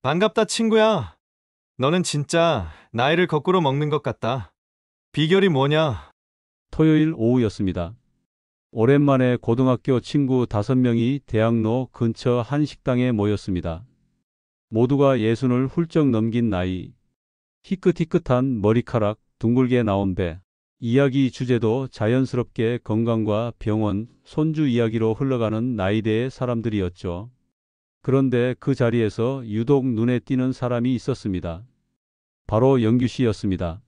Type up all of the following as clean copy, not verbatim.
반갑다, 친구야. 너는 진짜 나이를 거꾸로 먹는 것 같다. 비결이 뭐냐? 토요일 오후였습니다. 오랜만에 고등학교 친구 5명이 대학로 근처 한 식당에 모였습니다. 모두가 예순을 훌쩍 넘긴 나이, 희끗희끗한 머리카락, 둥글게 나온 배. 이야기 주제도 자연스럽게 건강과 병원, 손주 이야기로 흘러가는 나이대의 사람들이었죠. 그런데 그 자리에서 유독 눈에 띄는 사람이 있었습니다. 바로 영규 씨였습니다.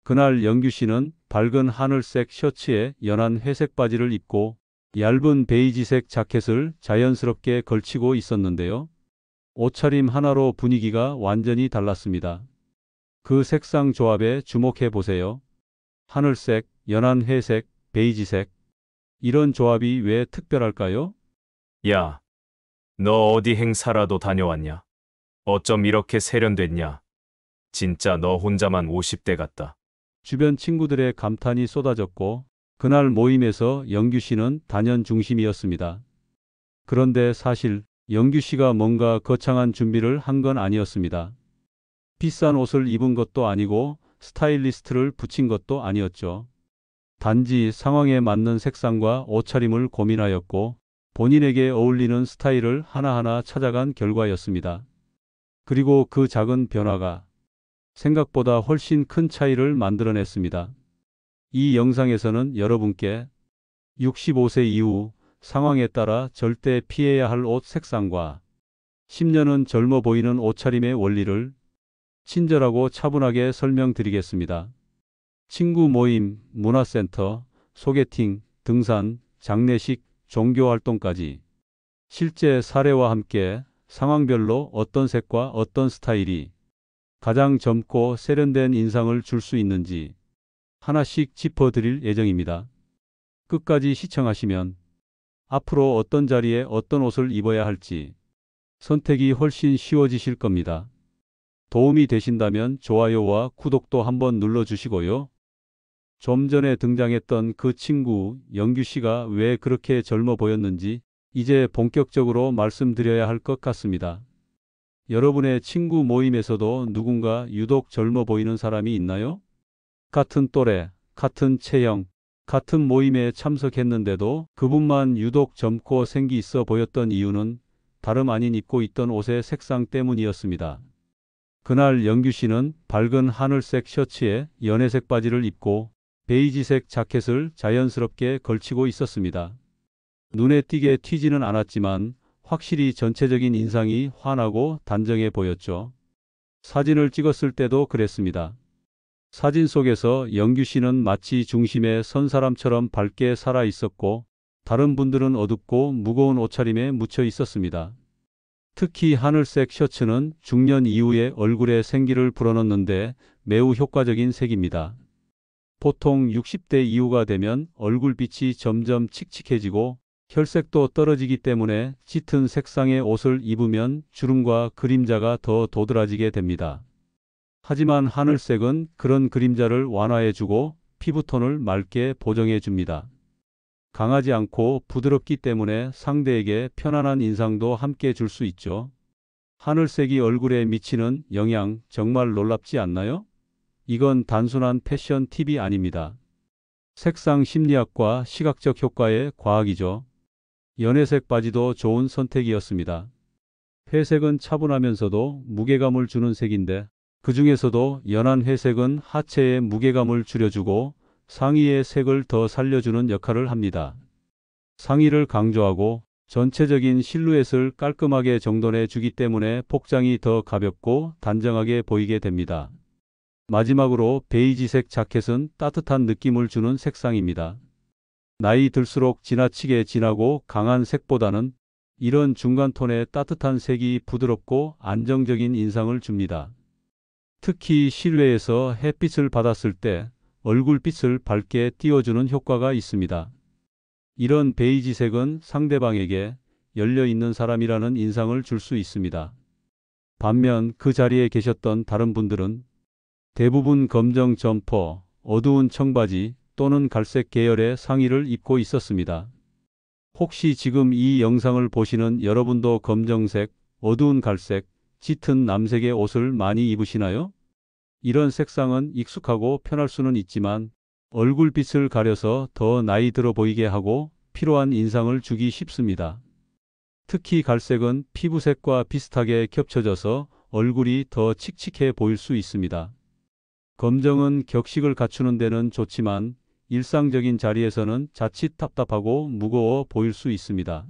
그날 영규 씨는 밝은 하늘색 셔츠에 연한 회색 바지를 입고 얇은 베이지색 자켓을 자연스럽게 걸치고 있었는데요. 옷차림 하나로 분위기가 완전히 달랐습니다. 그 색상 조합에 주목해 보세요. 하늘색, 연한 회색, 베이지색. 이런 조합이 왜 특별할까요? 야, 너 어디 행사라도 다녀왔냐? 어쩜 이렇게 세련됐냐? 진짜 너 혼자만 50대 같다. 주변 친구들의 감탄이 쏟아졌고 그날 모임에서 영규 씨는 단연 중심이었습니다. 그런데 사실 영규 씨가 뭔가 거창한 준비를 한 건 아니었습니다. 비싼 옷을 입은 것도 아니고 스타일리스트를 붙인 것도 아니었죠. 단지 상황에 맞는 색상과 옷차림을 고민하였고 본인에게 어울리는 스타일을 하나하나 찾아간 결과였습니다. 그리고 그 작은 변화가 생각보다 훨씬 큰 차이를 만들어냈습니다. 이 영상에서는 여러분께 65세 이후 상황에 따라 절대 피해야 할 옷 색상과 10년은 젊어 보이는 옷차림의 원리를 친절하고 차분하게 설명드리겠습니다. 친구 모임, 문화센터, 소개팅, 등산, 장례식, 종교활동까지 실제 사례와 함께 상황별로 어떤 색과 어떤 스타일이 가장 젊고 세련된 인상을 줄 수 있는지 하나씩 짚어드릴 예정입니다. 끝까지 시청하시면 앞으로 어떤 자리에 어떤 옷을 입어야 할지 선택이 훨씬 쉬워지실 겁니다. 도움이 되신다면 좋아요와 구독도 한번 눌러주시고요. 좀 전에 등장했던 그 친구 영규 씨가 왜 그렇게 젊어 보였는지 이제 본격적으로 말씀드려야 할 것 같습니다. 여러분의 친구 모임에서도 누군가 유독 젊어 보이는 사람이 있나요? 같은 또래, 같은 체형, 같은 모임에 참석했는데도 그분만 유독 젊고 생기 있어 보였던 이유는 다름 아닌 입고 있던 옷의 색상 때문이었습니다. 그날 영규 씨는 밝은 하늘색 셔츠에 연회색 바지를 입고 베이지색 자켓을 자연스럽게 걸치고 있었습니다. 눈에 띄게 튀지는 않았지만 확실히 전체적인 인상이 환하고 단정해 보였죠. 사진을 찍었을 때도 그랬습니다. 사진 속에서 영규 씨는 마치 중심에 선 사람처럼 밝게 살아 있었고 다른 분들은 어둡고 무거운 옷차림에 묻혀 있었습니다. 특히 하늘색 셔츠는 중년 이후에 얼굴에 생기를 불어넣는데 매우 효과적인 색입니다. 보통 60대 이후가 되면 얼굴빛이 점점 칙칙해지고 혈색도 떨어지기 때문에 짙은 색상의 옷을 입으면 주름과 그림자가 더 도드라지게 됩니다. 하지만 하늘색은 그런 그림자를 완화해주고 피부톤을 맑게 보정해줍니다. 강하지 않고 부드럽기 때문에 상대에게 편안한 인상도 함께 줄 수 있죠. 하늘색이 얼굴에 미치는 영향 정말 놀랍지 않나요? 이건 단순한 패션 팁이 아닙니다. 색상 심리학과 시각적 효과의 과학이죠. 연회색 바지도 좋은 선택이었습니다. 회색은 차분하면서도 무게감을 주는 색인데 그 중에서도 연한 회색은 하체에 무게감을 줄여주고 상의의 색을 더 살려주는 역할을 합니다. 상의를 강조하고 전체적인 실루엣을 깔끔하게 정돈해 주기 때문에 복장이 더 가볍고 단정하게 보이게 됩니다. 마지막으로 베이지색 자켓은 따뜻한 느낌을 주는 색상입니다. 나이 들수록 지나치게 진하고 강한 색보다는 이런 중간 톤의 따뜻한 색이 부드럽고 안정적인 인상을 줍니다. 특히 실외에서 햇빛을 받았을 때 얼굴빛을 밝게 띄워주는 효과가 있습니다. 이런 베이지색은 상대방에게 열려있는 사람이라는 인상을 줄 수 있습니다. 반면 그 자리에 계셨던 다른 분들은 대부분 검정 점퍼, 어두운 청바지 또는 갈색 계열의 상의를 입고 있었습니다. 혹시 지금 이 영상을 보시는 여러분도 검정색, 어두운 갈색, 짙은 남색의 옷을 많이 입으시나요? 이런 색상은 익숙하고 편할 수는 있지만 얼굴빛을 가려서 더 나이 들어 보이게 하고 필요한 인상을 주기 쉽습니다. 특히 갈색은 피부색과 비슷하게 겹쳐져서 얼굴이 더 칙칙해 보일 수 있습니다. 검정은 격식을 갖추는 데는 좋지만 일상적인 자리에서는 자칫 답답하고 무거워 보일 수 있습니다.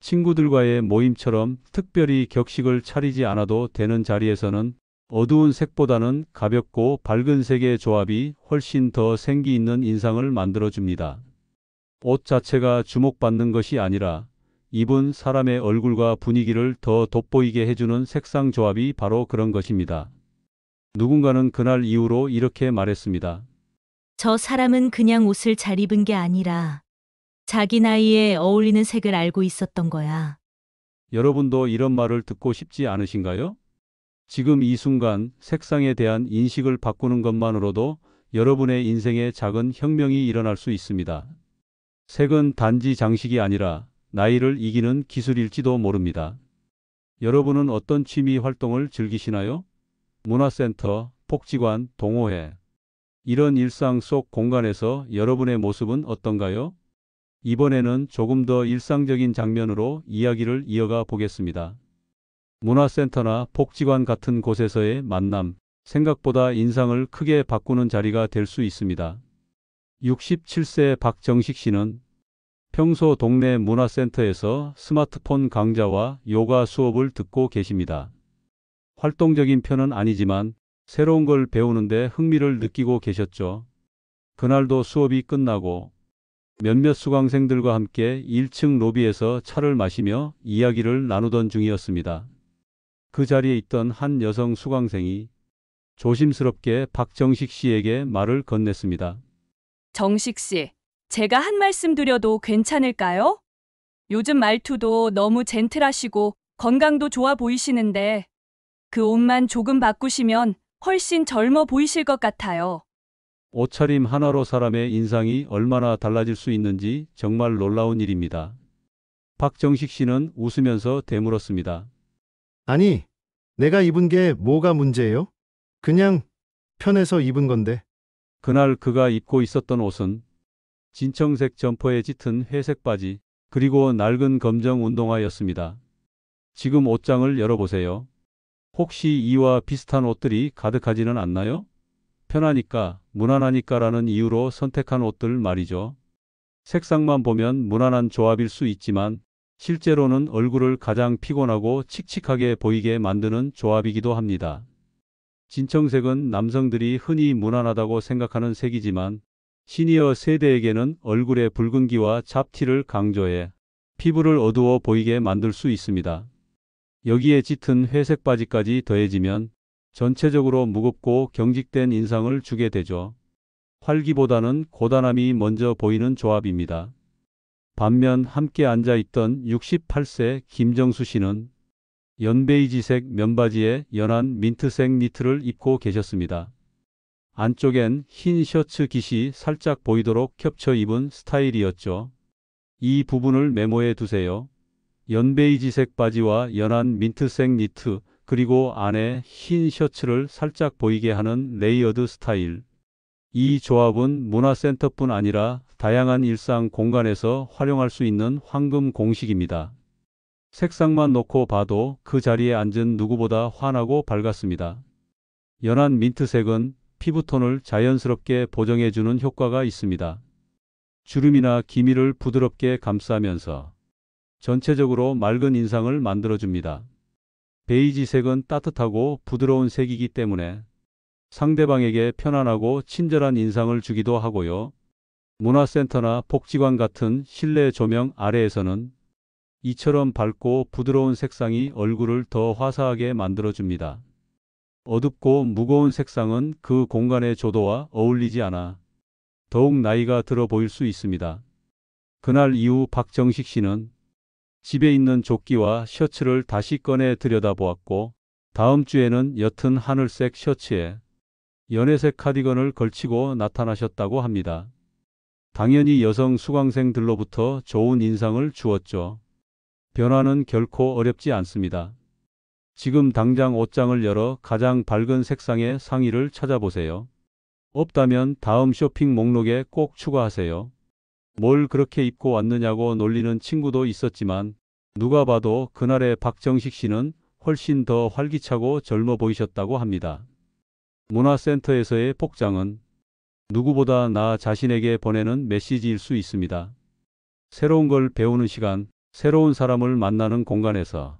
친구들과의 모임처럼 특별히 격식을 차리지 않아도 되는 자리에서는 어두운 색보다는 가볍고 밝은 색의 조합이 훨씬 더 생기 있는 인상을 만들어줍니다. 옷 자체가 주목받는 것이 아니라 입은 사람의 얼굴과 분위기를 더 돋보이게 해주는 색상 조합이 바로 그런 것입니다. 누군가는 그날 이후로 이렇게 말했습니다. 저 사람은 그냥 옷을 잘 입은 게 아니라 자기 나이에 어울리는 색을 알고 있었던 거야. 여러분도 이런 말을 듣고 싶지 않으신가요? 지금 이 순간 색상에 대한 인식을 바꾸는 것만으로도 여러분의 인생에 작은 혁명이 일어날 수 있습니다. 색은 단지 장식이 아니라 나이를 이기는 기술일지도 모릅니다. 여러분은 어떤 취미 활동을 즐기시나요? 문화센터, 복지관, 동호회. 이런 일상 속 공간에서 여러분의 모습은 어떤가요? 이번에는 조금 더 일상적인 장면으로 이야기를 이어가 보겠습니다. 문화센터나 복지관 같은 곳에서의 만남, 생각보다 인상을 크게 바꾸는 자리가 될 수 있습니다. 67세 박정식 씨는 평소 동네 문화센터에서 스마트폰 강좌와 요가 수업을 듣고 계십니다. 활동적인 편은 아니지만 새로운 걸 배우는데 흥미를 느끼고 계셨죠. 그날도 수업이 끝나고 몇몇 수강생들과 함께 1층 로비에서 차를 마시며 이야기를 나누던 중이었습니다. 그 자리에 있던 한 여성 수강생이 조심스럽게 박정식 씨에게 말을 건넸습니다. 정식 씨, 제가 한 말씀 드려도 괜찮을까요? 요즘 말투도 너무 젠틀하시고 건강도 좋아 보이시는데 그 옷만 조금 바꾸시면 훨씬 젊어 보이실 것 같아요. 옷차림 하나로 사람의 인상이 얼마나 달라질 수 있는지 정말 놀라운 일입니다. 박정식 씨는 웃으면서 되물었습니다. 아니, 내가 입은 게 뭐가 문제예요? 그냥 편해서 입은 건데. 그날 그가 입고 있었던 옷은 진청색 점퍼에 짙은 회색 바지, 그리고 낡은 검정 운동화였습니다. 지금 옷장을 열어보세요. 혹시 이와 비슷한 옷들이 가득하지는 않나요? 편하니까, 무난하니까라는 이유로 선택한 옷들 말이죠. 색상만 보면 무난한 조합일 수 있지만 실제로는 얼굴을 가장 피곤하고 칙칙하게 보이게 만드는 조합이기도 합니다. 진청색은 남성들이 흔히 무난하다고 생각하는 색이지만 시니어 세대에게는 얼굴의 붉은기와 잡티를 강조해 피부를 어두워 보이게 만들 수 있습니다. 여기에 짙은 회색 바지까지 더해지면 전체적으로 무겁고 경직된 인상을 주게 되죠. 활기보다는 고단함이 먼저 보이는 조합입니다. 반면 함께 앉아있던 68세 김정수 씨는 연베이지색 면바지에 연한 민트색 니트를 입고 계셨습니다. 안쪽엔 흰 셔츠 깃이 살짝 보이도록 겹쳐 입은 스타일이었죠. 이 부분을 메모해 두세요. 연베이지색 바지와 연한 민트색 니트, 그리고 안에 흰 셔츠를 살짝 보이게 하는 레이어드 스타일. 이 조합은 문화센터뿐 아니라 다양한 일상 공간에서 활용할 수 있는 황금 공식입니다. 색상만 놓고 봐도 그 자리에 앉은 누구보다 환하고 밝았습니다. 연한 민트색은 피부톤을 자연스럽게 보정해주는 효과가 있습니다. 주름이나 기미를 부드럽게 감싸면서 전체적으로 맑은 인상을 만들어줍니다. 베이지색은 따뜻하고 부드러운 색이기 때문에 상대방에게 편안하고 친절한 인상을 주기도 하고요. 문화센터나 복지관 같은 실내 조명 아래에서는 이처럼 밝고 부드러운 색상이 얼굴을 더 화사하게 만들어줍니다. 어둡고 무거운 색상은 그 공간의 조도와 어울리지 않아 더욱 나이가 들어 보일 수 있습니다. 그날 이후 박정식 씨는 집에 있는 조끼와 셔츠를 다시 꺼내 들여다보았고 다음 주에는 옅은 하늘색 셔츠에 연회색 카디건을 걸치고 나타나셨다고 합니다. 당연히 여성 수강생들로부터 좋은 인상을 주었죠. 변화는 결코 어렵지 않습니다. 지금 당장 옷장을 열어 가장 밝은 색상의 상의를 찾아보세요. 없다면 다음 쇼핑 목록에 꼭 추가하세요. 뭘 그렇게 입고 왔느냐고 놀리는 친구도 있었지만 누가 봐도 그날의 박정식 씨는 훨씬 더 활기차고 젊어 보이셨다고 합니다. 문화센터에서의 복장은 누구보다 나 자신에게 보내는 메시지일 수 있습니다. 새로운 걸 배우는 시간, 새로운 사람을 만나는 공간에서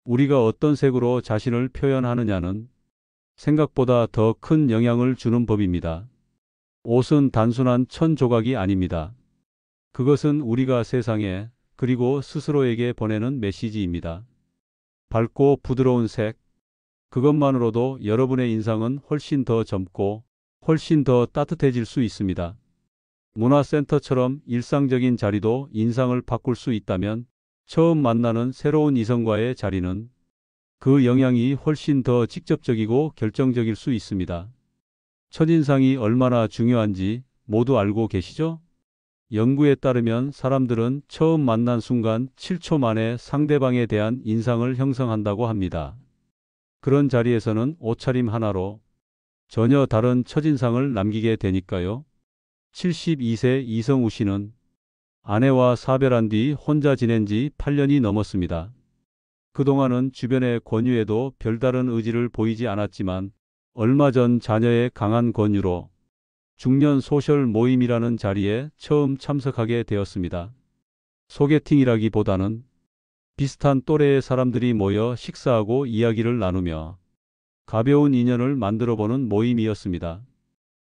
우리가 어떤 색으로 자신을 표현하느냐는 생각보다 더 큰 영향을 주는 법입니다. 옷은 단순한 천 조각이 아닙니다. 그것은 우리가 세상에 그리고 스스로에게 보내는 메시지입니다. 밝고 부드러운 색, 그것만으로도 여러분의 인상은 훨씬 더 젊고 훨씬 더 따뜻해질 수 있습니다. 문화센터처럼 일상적인 자리도 인상을 바꿀 수 있다면 처음 만나는 새로운 이성과의 자리는 그 영향이 훨씬 더 직접적이고 결정적일 수 있습니다. 첫인상이 얼마나 중요한지 모두 알고 계시죠? 연구에 따르면 사람들은 처음 만난 순간 7초 만에 상대방에 대한 인상을 형성한다고 합니다. 그런 자리에서는 옷차림 하나로 전혀 다른 첫인상을 남기게 되니까요. 72세 이성우 씨는 아내와 사별한 뒤 혼자 지낸 지 8년이 넘었습니다. 그동안은 주변의 권유에도 별다른 의지를 보이지 않았지만 얼마 전 자녀의 강한 권유로 중년 소셜 모임이라는 자리에 처음 참석하게 되었습니다. 소개팅이라기보다는 비슷한 또래의 사람들이 모여 식사하고 이야기를 나누며 가벼운 인연을 만들어보는 모임이었습니다.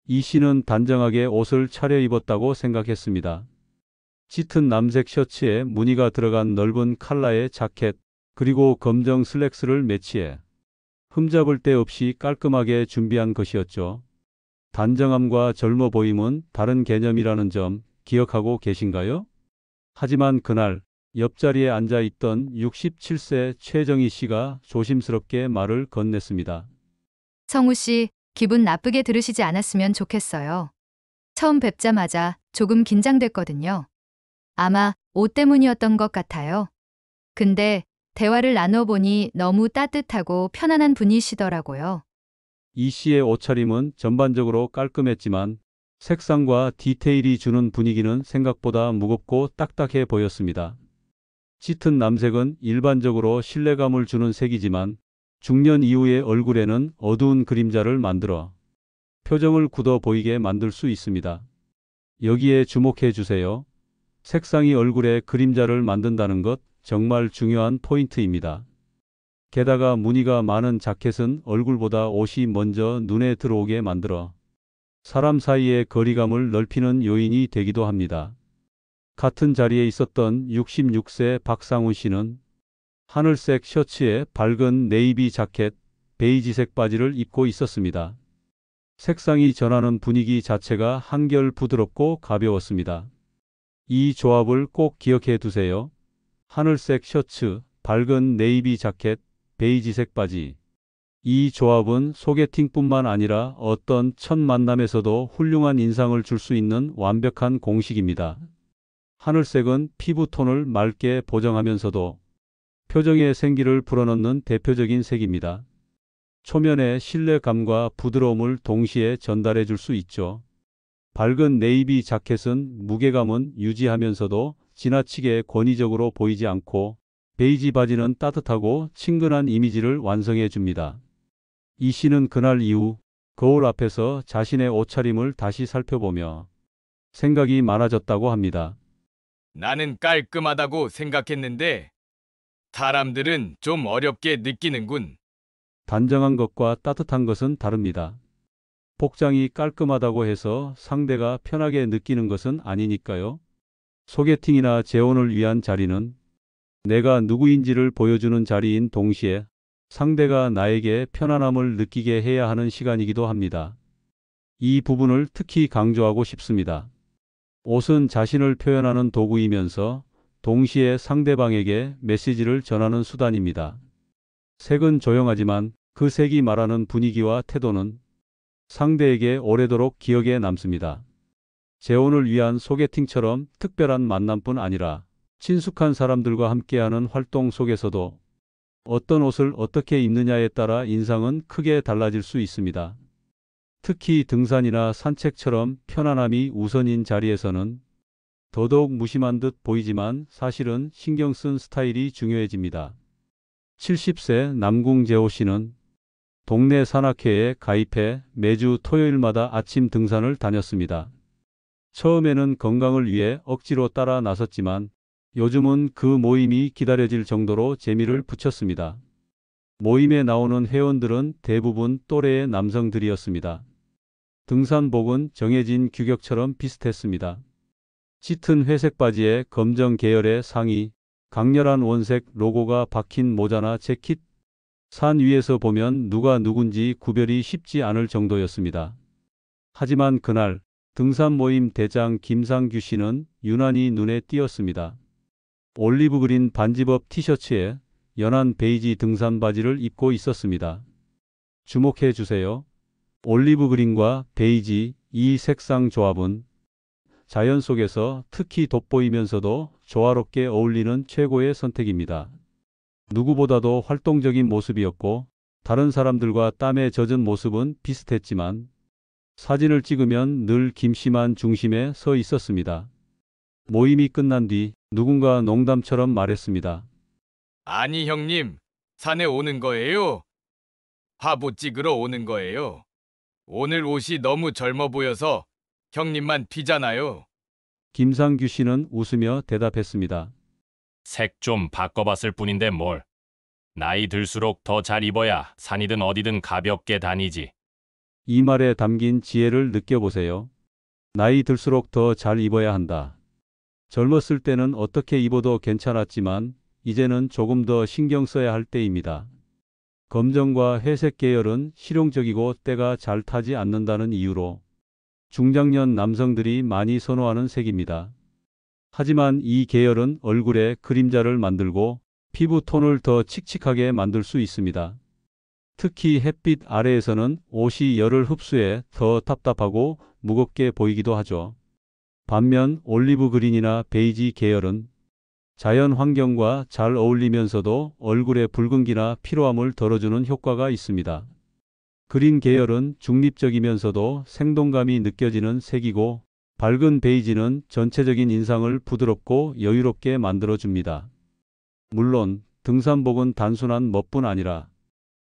이 씨는 단정하게 옷을 차려입었다고 생각했습니다. 짙은 남색 셔츠에 무늬가 들어간 넓은 컬러의 자켓, 그리고 검정 슬랙스를 매치해 흠잡을 데 없이 깔끔하게 준비한 것이었죠. 단정함과 젊어 보임은 다른 개념이라는 점 기억하고 계신가요? 하지만 그날 옆자리에 앉아 있던 67세 최정희 씨가 조심스럽게 말을 건넸습니다. 성우 씨, 기분 나쁘게 들으시지 않았으면 좋겠어요. 처음 뵙자마자 조금 긴장됐거든요. 아마 옷 때문이었던 것 같아요. 근데 대화를 나눠보니 너무 따뜻하고 편안한 분이시더라고요. 이 씨의 옷차림은 전반적으로 깔끔했지만 색상과 디테일이 주는 분위기는 생각보다 무겁고 딱딱해 보였습니다. 짙은 남색은 일반적으로 신뢰감을 주는 색이지만 중년 이후의 얼굴에는 어두운 그림자를 만들어 표정을 굳어 보이게 만들 수 있습니다. 여기에 주목해 주세요. 색상이 얼굴에 그림자를 만든다는 것 정말 중요한 포인트입니다. 게다가 무늬가 많은 자켓은 얼굴보다 옷이 먼저 눈에 들어오게 만들어 사람 사이의 거리감을 넓히는 요인이 되기도 합니다. 같은 자리에 있었던 66세 박상훈 씨는 하늘색 셔츠에 밝은 네이비 자켓, 베이지색 바지를 입고 있었습니다. 색상이 전하는 분위기 자체가 한결 부드럽고 가벼웠습니다. 이 조합을 꼭 기억해 두세요. 하늘색 셔츠, 밝은 네이비 자켓, 베이지색 바지. 이 조합은 소개팅뿐만 아니라 어떤 첫 만남에서도 훌륭한 인상을 줄 수 있는 완벽한 공식입니다. 하늘색은 피부톤을 맑게 보정하면서도 표정에 생기를 불어넣는 대표적인 색입니다. 초면에 신뢰감과 부드러움을 동시에 전달해 줄 수 있죠. 밝은 네이비 자켓은 무게감은 유지하면서도 지나치게 권위적으로 보이지 않고 베이지 바지는 따뜻하고 친근한 이미지를 완성해 줍니다. 이 씨는 그날 이후 거울 앞에서 자신의 옷차림을 다시 살펴보며 생각이 많아졌다고 합니다. 나는 깔끔하다고 생각했는데 사람들은 좀 어렵게 느끼는군. 단정한 것과 따뜻한 것은 다릅니다. 복장이 깔끔하다고 해서 상대가 편하게 느끼는 것은 아니니까요. 소개팅이나 재혼을 위한 자리는 내가 누구인지를 보여주는 자리인 동시에 상대가 나에게 편안함을 느끼게 해야 하는 시간이기도 합니다. 이 부분을 특히 강조하고 싶습니다. 옷은 자신을 표현하는 도구이면서 동시에 상대방에게 메시지를 전하는 수단입니다. 색은 조용하지만 그 색이 말하는 분위기와 태도는 상대에게 오래도록 기억에 남습니다. 재혼을 위한 소개팅처럼 특별한 만남뿐 아니라 친숙한 사람들과 함께하는 활동 속에서도 어떤 옷을 어떻게 입느냐에 따라 인상은 크게 달라질 수 있습니다. 특히 등산이나 산책처럼 편안함이 우선인 자리에서는 더더욱 무심한 듯 보이지만 사실은 신경 쓴 스타일이 중요해집니다. 70세 남궁재호 씨는 동네 산악회에 가입해 매주 토요일마다 아침 등산을 다녔습니다. 처음에는 건강을 위해 억지로 따라 나섰지만 요즘은 그 모임이 기다려질 정도로 재미를 붙였습니다. 모임에 나오는 회원들은 대부분 또래의 남성들이었습니다. 등산복은 정해진 규격처럼 비슷했습니다. 짙은 회색 바지에 검정 계열의 상의, 강렬한 원색 로고가 박힌 모자나 재킷, 산 위에서 보면 누가 누군지 구별이 쉽지 않을 정도였습니다. 하지만 그날 등산 모임 대장 김상규 씨는 유난히 눈에 띄었습니다. 올리브 그린 반집업 티셔츠에 연한 베이지 등산 바지를 입고 있었습니다. 주목해 주세요. 올리브 그린과 베이지, 이 색상 조합은 자연 속에서 특히 돋보이면서도 조화롭게 어울리는 최고의 선택입니다. 누구보다도 활동적인 모습이었고 다른 사람들과 땀에 젖은 모습은 비슷했지만 사진을 찍으면 늘 김씨만 중심에 서 있었습니다. 모임이 끝난 뒤 누군가 농담처럼 말했습니다. 아니 형님, 산에 오는 거예요? 화보 찍으러 오는 거예요? 오늘 옷이 너무 젊어 보여서 형님만 튀잖아요. 김상규 씨는 웃으며 대답했습니다. 색 좀 바꿔봤을 뿐인데 뭘. 나이 들수록 더 잘 입어야 산이든 어디든 가볍게 다니지. 이 말에 담긴 지혜를 느껴보세요. 나이 들수록 더 잘 입어야 한다. 젊었을 때는 어떻게 입어도 괜찮았지만 이제는 조금 더 신경 써야 할 때입니다. 검정과 회색 계열은 실용적이고 때가 잘 타지 않는다는 이유로 중장년 남성들이 많이 선호하는 색입니다. 하지만 이 계열은 얼굴에 그림자를 만들고 피부 톤을 더 칙칙하게 만들 수 있습니다. 특히 햇빛 아래에서는 옷이 열을 흡수해 더 답답하고 무겁게 보이기도 하죠. 반면 올리브 그린이나 베이지 계열은 자연 환경과 잘 어울리면서도 얼굴의 붉은기나 피로함을 덜어주는 효과가 있습니다. 그린 계열은 중립적이면서도 생동감이 느껴지는 색이고 밝은 베이지는 전체적인 인상을 부드럽고 여유롭게 만들어줍니다. 물론 등산복은 단순한 멋뿐 아니라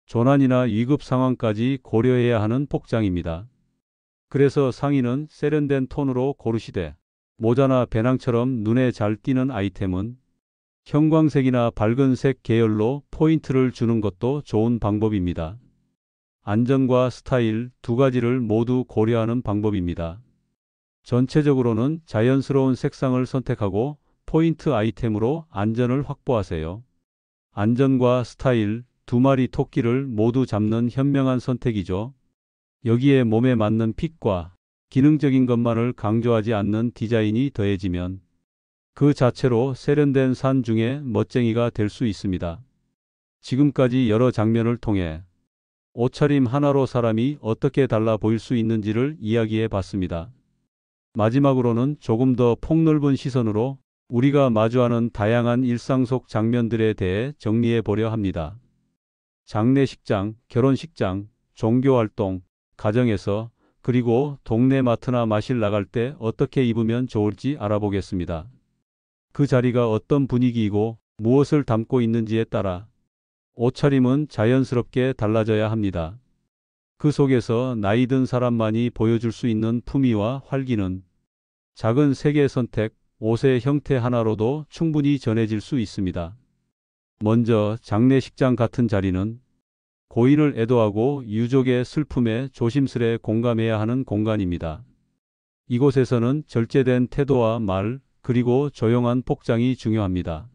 조난이나 위급 상황까지 고려해야 하는 복장입니다. 그래서 상의는 세련된 톤으로 고르시되 모자나 배낭처럼 눈에 잘 띄는 아이템은 형광색이나 밝은 색 계열로 포인트를 주는 것도 좋은 방법입니다. 안전과 스타일 두 가지를 모두 고려하는 방법입니다. 전체적으로는 자연스러운 색상을 선택하고 포인트 아이템으로 안전을 확보하세요. 안전과 스타일 두 마리 토끼를 모두 잡는 현명한 선택이죠. 여기에 몸에 맞는 핏과 기능적인 것만을 강조하지 않는 디자인이 더해지면 그 자체로 세련된 산 중에 멋쟁이가 될 수 있습니다. 지금까지 여러 장면을 통해 옷차림 하나로 사람이 어떻게 달라 보일 수 있는지를 이야기해 봤습니다. 마지막으로는 조금 더 폭넓은 시선으로 우리가 마주하는 다양한 일상 속 장면들에 대해 정리해 보려 합니다. 장례식장, 결혼식장, 종교활동, 가정에서 그리고 동네 마트나 마실 나갈 때 어떻게 입으면 좋을지 알아보겠습니다. 그 자리가 어떤 분위기이고 무엇을 담고 있는지에 따라 옷차림은 자연스럽게 달라져야 합니다. 그 속에서 나이 든 사람만이 보여줄 수 있는 품위와 활기는 작은 색의 선택, 옷의 형태 하나로도 충분히 전해질 수 있습니다. 먼저 장례식장 같은 자리는 고인을 애도하고 유족의 슬픔에 조심스레 공감해야 하는 공간입니다. 이곳에서는 절제된 태도와 말, 그리고 조용한 복장이 중요합니다.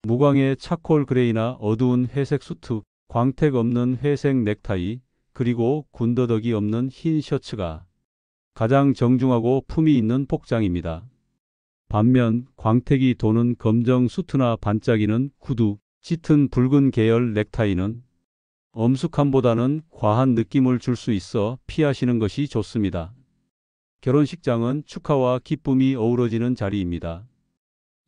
무광의 차콜 그레이나 어두운 회색 수트, 광택 없는 회색 넥타이, 그리고 군더더기 없는 흰 셔츠가 가장 정중하고 품위 있는 복장입니다. 반면 광택이 도는 검정 수트나 반짝이는 구두, 짙은 붉은 계열 넥타이는 엄숙함보다는 과한 느낌을 줄 수 있어 피하시는 것이 좋습니다. 결혼식장은 축하와 기쁨이 어우러지는 자리입니다.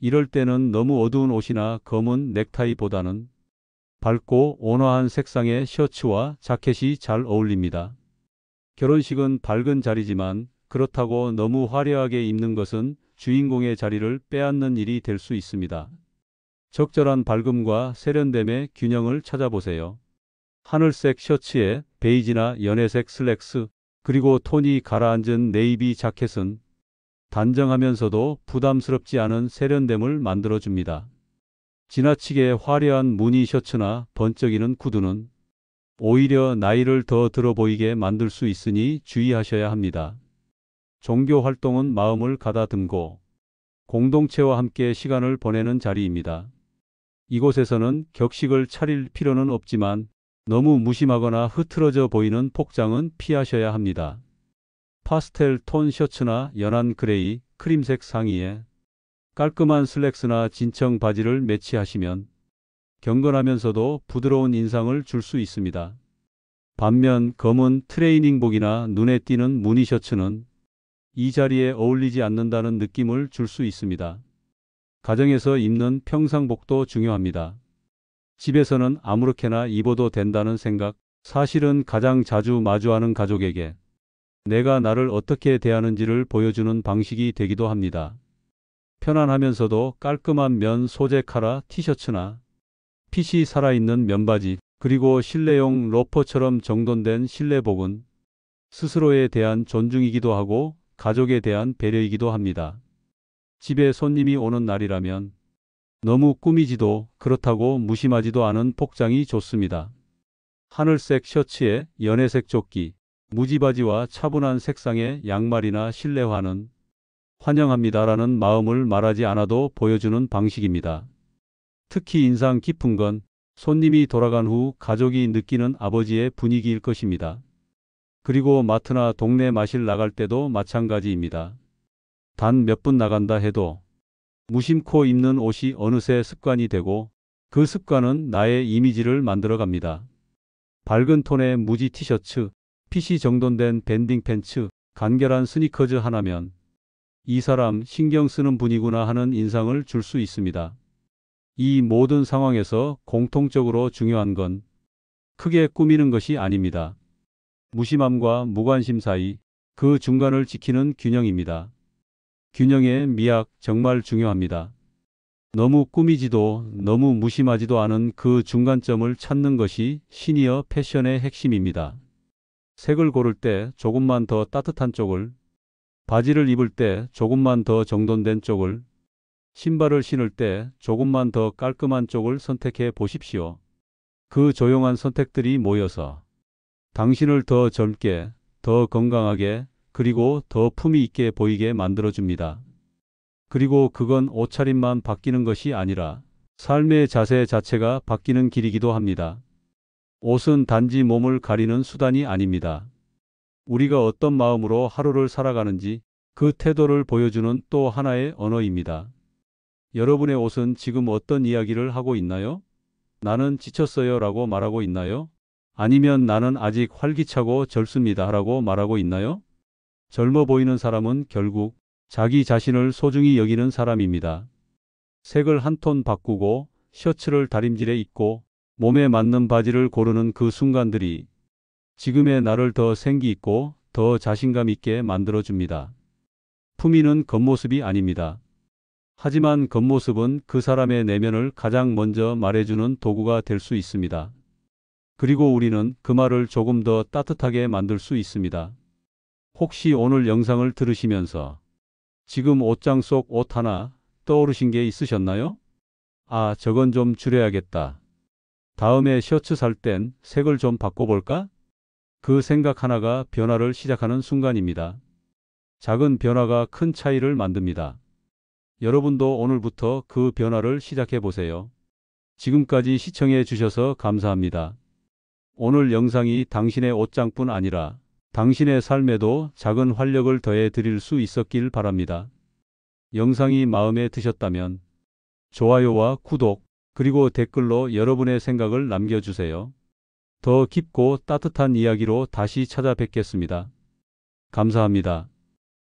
이럴 때는 너무 어두운 옷이나 검은 넥타이보다는 밝고 온화한 색상의 셔츠와 자켓이 잘 어울립니다. 결혼식은 밝은 자리지만 그렇다고 너무 화려하게 입는 것은 주인공의 자리를 빼앗는 일이 될 수 있습니다. 적절한 밝음과 세련됨의 균형을 찾아보세요. 하늘색 셔츠에 베이지나 연회색 슬랙스, 그리고 톤이 가라앉은 네이비 자켓은 단정하면서도 부담스럽지 않은 세련됨을 만들어줍니다. 지나치게 화려한 무늬 셔츠나 번쩍이는 구두는 오히려 나이를 더 들어 보이게 만들 수 있으니 주의하셔야 합니다. 종교 활동은 마음을 가다듬고 공동체와 함께 시간을 보내는 자리입니다. 이곳에서는 격식을 차릴 필요는 없지만 너무 무심하거나 흐트러져 보이는 복장은 피하셔야 합니다. 파스텔 톤 셔츠나 연한 그레이, 크림색 상의에 깔끔한 슬랙스나 진청 바지를 매치하시면 경건하면서도 부드러운 인상을 줄 수 있습니다. 반면 검은 트레이닝복이나 눈에 띄는 무늬 셔츠는 이 자리에 어울리지 않는다는 느낌을 줄 수 있습니다. 가정에서 입는 평상복도 중요합니다. 집에서는 아무렇게나 입어도 된다는 생각, 사실은 가장 자주 마주하는 가족에게 내가 나를 어떻게 대하는지를 보여주는 방식이 되기도 합니다. 편안하면서도 깔끔한 면 소재 카라 티셔츠나 핏이 살아있는 면바지, 그리고 실내용 로퍼처럼 정돈된 실내복은 스스로에 대한 존중이기도 하고 가족에 대한 배려이기도 합니다. 집에 손님이 오는 날이라면 너무 꾸미지도 그렇다고 무심하지도 않은 복장이 좋습니다. 하늘색 셔츠에 연회색 조끼, 무지바지와 차분한 색상의 양말이나 실내화는 환영합니다라는 마음을 말하지 않아도 보여주는 방식입니다. 특히 인상 깊은 건 손님이 돌아간 후 가족이 느끼는 아버지의 분위기일 것입니다. 그리고 마트나 동네 마실 나갈 때도 마찬가지입니다. 단 몇 분 나간다 해도 무심코 입는 옷이 어느새 습관이 되고 그 습관은 나의 이미지를 만들어갑니다. 밝은 톤의 무지 티셔츠, 핏이 정돈된 밴딩 팬츠, 간결한 스니커즈 하나면 이 사람 신경 쓰는 분이구나 하는 인상을 줄 수 있습니다. 이 모든 상황에서 공통적으로 중요한 건 크게 꾸미는 것이 아닙니다. 무심함과 무관심 사이 그 중간을 지키는 균형입니다. 균형의 미학 정말 중요합니다. 너무 꾸미지도 너무 무심하지도 않은 그 중간점을 찾는 것이 시니어 패션의 핵심입니다. 색을 고를 때 조금만 더 따뜻한 쪽을, 바지를 입을 때 조금만 더 정돈된 쪽을, 신발을 신을 때 조금만 더 깔끔한 쪽을 선택해 보십시오. 그 조용한 선택들이 모여서 당신을 더 젊게, 더 건강하게, 그리고 더 품위 있게 보이게 만들어줍니다. 그리고 그건 옷차림만 바뀌는 것이 아니라 삶의 자세 자체가 바뀌는 길이기도 합니다. 옷은 단지 몸을 가리는 수단이 아닙니다. 우리가 어떤 마음으로 하루를 살아가는지 그 태도를 보여주는 또 하나의 언어입니다. 여러분의 옷은 지금 어떤 이야기를 하고 있나요? 나는 지쳤어요 라고 말하고 있나요? 아니면 나는 아직 활기차고 젊습니다 라고 말하고 있나요? 젊어 보이는 사람은 결국 자기 자신을 소중히 여기는 사람입니다. 색을 한 톤 바꾸고 셔츠를 다림질에 입고 몸에 맞는 바지를 고르는 그 순간들이 지금의 나를 더 생기 있고 더 자신감 있게 만들어줍니다. 품위는 겉모습이 아닙니다. 하지만 겉모습은 그 사람의 내면을 가장 먼저 말해주는 도구가 될 수 있습니다. 그리고 우리는 그 말을 조금 더 따뜻하게 만들 수 있습니다. 혹시 오늘 영상을 들으시면서 지금 옷장 속 옷 하나 떠오르신 게 있으셨나요? 아, 저건 좀 줄여야겠다. 다음에 셔츠 살 땐 색을 좀 바꿔볼까? 그 생각 하나가 변화를 시작하는 순간입니다. 작은 변화가 큰 차이를 만듭니다. 여러분도 오늘부터 그 변화를 시작해 보세요. 지금까지 시청해 주셔서 감사합니다. 오늘 영상이 당신의 옷장뿐 아니라 당신의 삶에도 작은 활력을 더해 드릴 수 있었길 바랍니다. 영상이 마음에 드셨다면 좋아요와 구독, 그리고 댓글로 여러분의 생각을 남겨주세요. 더 깊고 따뜻한 이야기로 다시 찾아뵙겠습니다. 감사합니다.